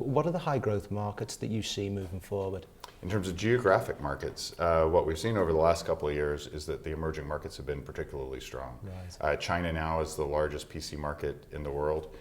but what are the high growth markets that you see moving forward? In terms of geographic markets, what we've seen over the last couple of years is that the emerging markets have been particularly strong. Right. China now is the largest PC market in the world.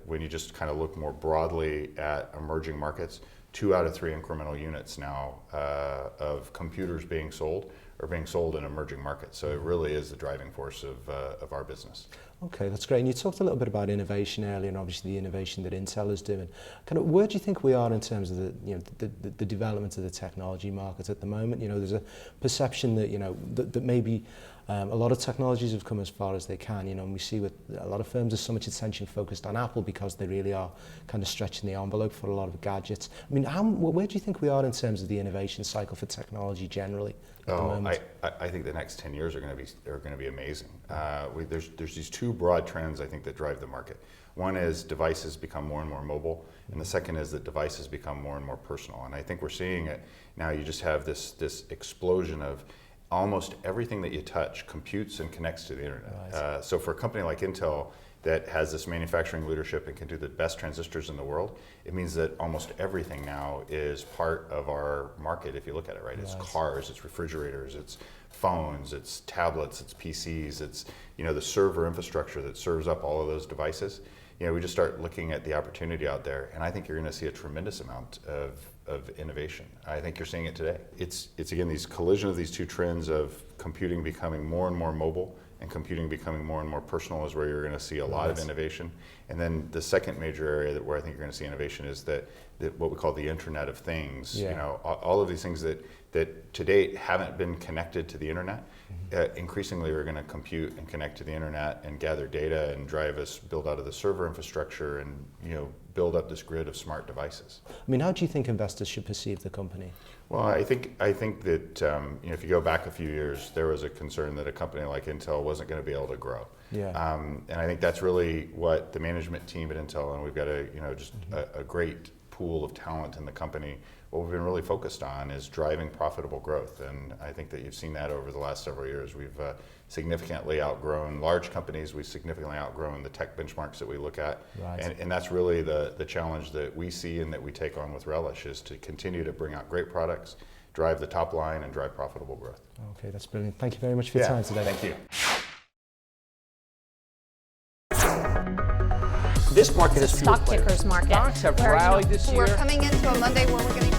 When you just kind of look more broadly at emerging markets, 2 out of 3 incremental units now of computers being sold are being sold in emerging markets. So it really is the driving force of our business. Okay, that's great. And you talked a little bit about innovation earlier, and obviously the innovation that Intel is doing. Kind of, where do you think we are in terms of the development of the technology market at the moment? There's a perception that that maybe a lot of technologies have come as far as they can. And we see with a lot of firms, there's so much attention focused on Apple because they really are kind of stretching the envelope for a lot of gadgets. I mean, where do you think we are in terms of the innovation cycle for technology generally at the moment? I think the next 10 years are going to be amazing. There's these 2 broad trends I think that drive the market. One is devices become more and more mobile, and the second is that devices become more and more personal. And I think we're seeing it now. You just have this explosion of almost everything that you touch computes and connects to the internet. Right. So for a company like Intel that has this manufacturing leadership and can do the best transistors in the world, it means that almost everything now is part of our market if you look at it, right? It's cars, it's refrigerators, it's phones, it's tablets, it's PCs, it's the server infrastructure that serves up all of those devices. We just start looking at the opportunity out there, and I think you're going to see a tremendous amount of innovation. I think you're seeing it today. It's again these collision of these 2 trends of computing becoming more and more mobile and computing becoming more and more personal is where you're going to see a lot of innovation. And then the second major area where I think you're going to see innovation is that what we call the Internet of Things. Yeah. All of these things that to date haven't been connected to the internet, increasingly we're going to compute and connect to the internet and gather data and drive us build out of the server infrastructure and build up this grid of smart devices. I mean, how do you think investors should perceive the company? Well, I think that if you go back a few years, there was a concern that a company like Intel wasn't going to be able to grow. Yeah. And I think that's really what the management team at Intel, and we've got a great pool of talent in the company. What we've been really focused on is driving profitable growth, and I think that you've seen that over the last several years. We've significantly outgrown large companies. We've significantly outgrown the tech benchmarks that we look at, and that's really the challenge that we see and that we take on with relish, is to continue to bring out great products, drive the top line, and drive profitable growth. Okay, that's brilliant. Thank you very much for your time today. Thank you. This market has fewer Stock pickers market. Stocks have rallied this year. We're coming into a Monday where we're going to